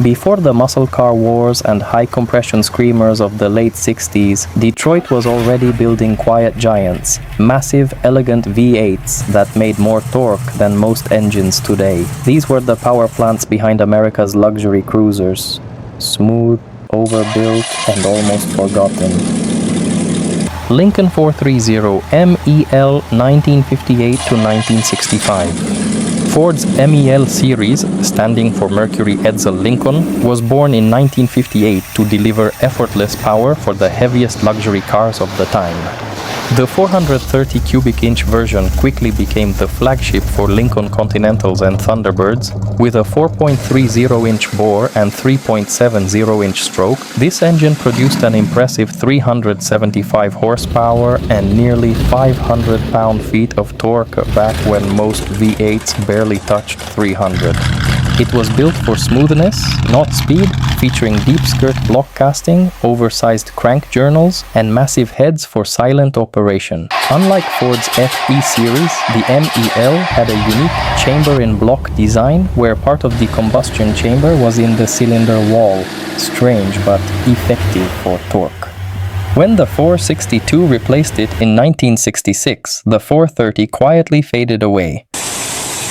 Before the muscle car wars and high-compression screamers of the late 60s, Detroit was already building quiet giants, massive, elegant V8s that made more torque than most engines today. These were the power plants behind America's luxury cruisers. Smooth, overbuilt, and almost forgotten. Lincoln 430 MEL 1958 to 1965. Ford's MEL series, standing for Mercury Edsel Lincoln, was born in 1958 to deliver effortless power for the heaviest luxury cars of the time. The 430 cubic inch version quickly became the flagship for Lincoln Continentals and Thunderbirds. With a 4.30 inch bore and 3.70 inch stroke, this engine produced an impressive 375 horsepower and nearly 500 pound-feet of torque back when most V8s barely touched 300. It was built for smoothness, not speed, featuring deep skirt block casting, oversized crank journals, and massive heads for silent operation. Unlike Ford's FE series, the MEL had a unique chamber-in-block design where part of the combustion chamber was in the cylinder wall. Strange but effective for torque. When the 462 replaced it in 1966, the 430 quietly faded away.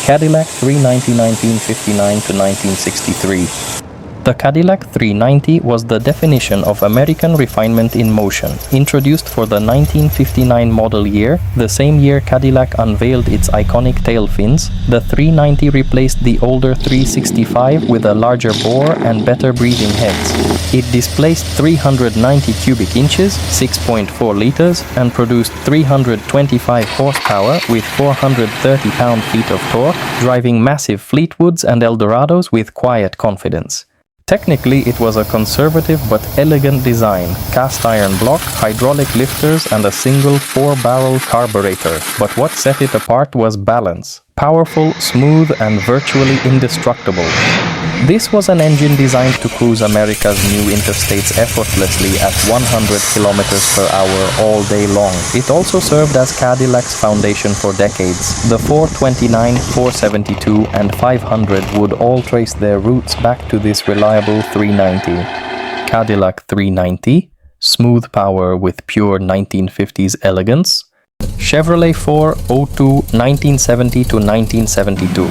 Cadillac 390 1959 to 1963. The Cadillac 390 was the definition of American refinement in motion. Introduced for the 1959 model year, the same year Cadillac unveiled its iconic tailfins, the 390 replaced the older 365 with a larger bore and better breathing heads. It displaced 390 cubic inches, 6.4 liters, and produced 325 horsepower with 430 pound-feet of torque, driving massive Fleetwoods and Eldorados with quiet confidence. Technically, it was a conservative but elegant design, cast-iron block, hydraulic lifters, and a single 4-barrel carburetor. But what set it apart was balance. Powerful, smooth, and virtually indestructible. This was an engine designed to cruise America's new interstates effortlessly at 100 kilometers per hour all day long. It also served as Cadillac's foundation for decades. The 429, 472, and 500 would all trace their roots back to this reliable 390. Cadillac 390, smooth power with pure 1950s elegance. Chevrolet 402 1970 to 1972.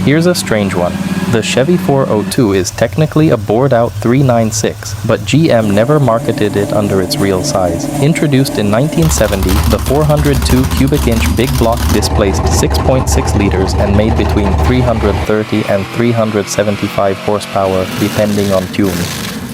Here's a strange one. The Chevy 402 is technically a bored-out 396, but GM never marketed it under its real size. Introduced in 1970, the 402 cubic inch big block displaced 6.6 liters and made between 330 and 375 horsepower depending on tune.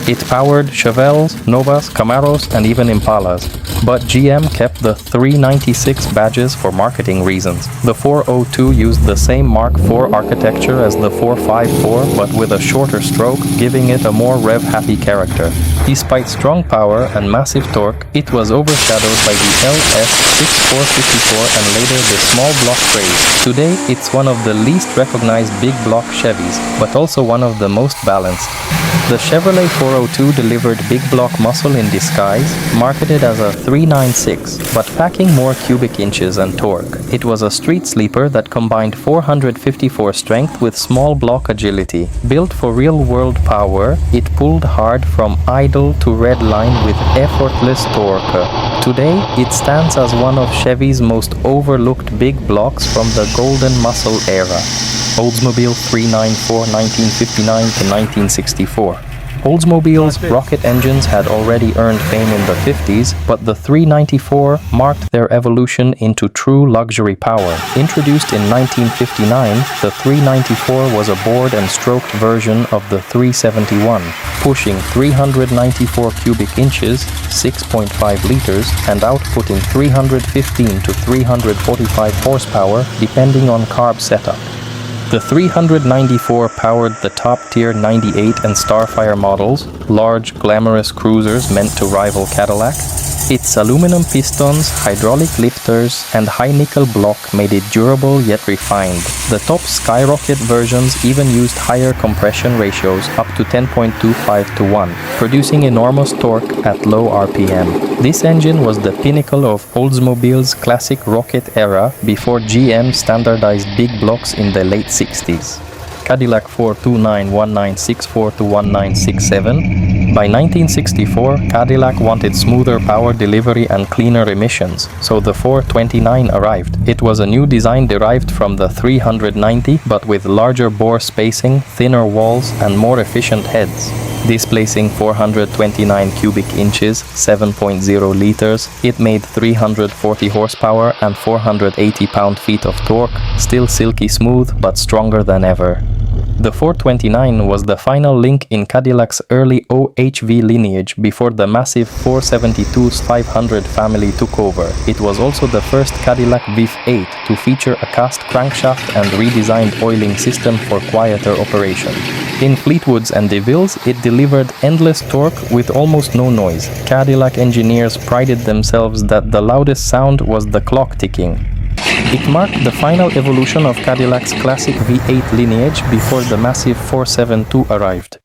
It powered Chevelles, Novas, Camaros, and even Impalas. But GM kept the 396 badges for marketing reasons. The 402 used the same Mark IV architecture as the 454, but with a shorter stroke, giving it a more rev-happy character. Despite strong power and massive torque, it was overshadowed by the LS6454 and later the small block craze. Today, it's one of the least recognized big block Chevys, but also one of the most balanced. The Chevrolet 402 delivered big block muscle in disguise, marketed as a 396, but packing more cubic inches and torque. It was a street sleeper that combined 454 strength with small block agility. Built for real-world power, it pulled hard from idle to red line with effortless torque. Today, it stands as one of Chevy's most overlooked big blocks from the golden muscle era. Oldsmobile 394 1959 to 1964. Oldsmobile's rocket engines had already earned fame in the 50s, but the 394 marked their evolution into true luxury power. Introduced in 1959, the 394 was a bored and stroked version of the 371, pushing 394 cubic inches, 6.5 liters, and outputting 315 to 345 horsepower depending on carb setup. The 394 powered the top-tier 98 and Starfire models, large, glamorous cruisers meant to rival Cadillac. Its aluminum pistons, hydraulic lifters, and high-nickel block made it durable yet refined. The top Skyrocket versions even used higher compression ratios up to 10.25 to 1, producing enormous torque at low RPM. This engine was the pinnacle of Oldsmobile's classic rocket era before GM standardized big blocks in the late 60s. Cadillac 429-1964-1967, by 1964, Cadillac wanted smoother power delivery and cleaner emissions, so the 429 arrived. It was a new design derived from the 390, but with larger bore spacing, thinner walls, and more efficient heads. Displacing 429 cubic inches, 7.0 liters, it made 340 horsepower and 480 pound-feet of torque, still silky smooth but stronger than ever. The 429 was the final link in Cadillac's early OHV lineage before the massive 472's 500 family took over. It was also the first Cadillac VF8 to feature a cast crankshaft and redesigned oiling system for quieter operation. In Fleetwoods and DeVille's, it delivered endless torque with almost no noise. Cadillac engineers prided themselves that the loudest sound was the clock ticking. It marked the final evolution of Cadillac's classic V8 lineage before the massive 472 arrived.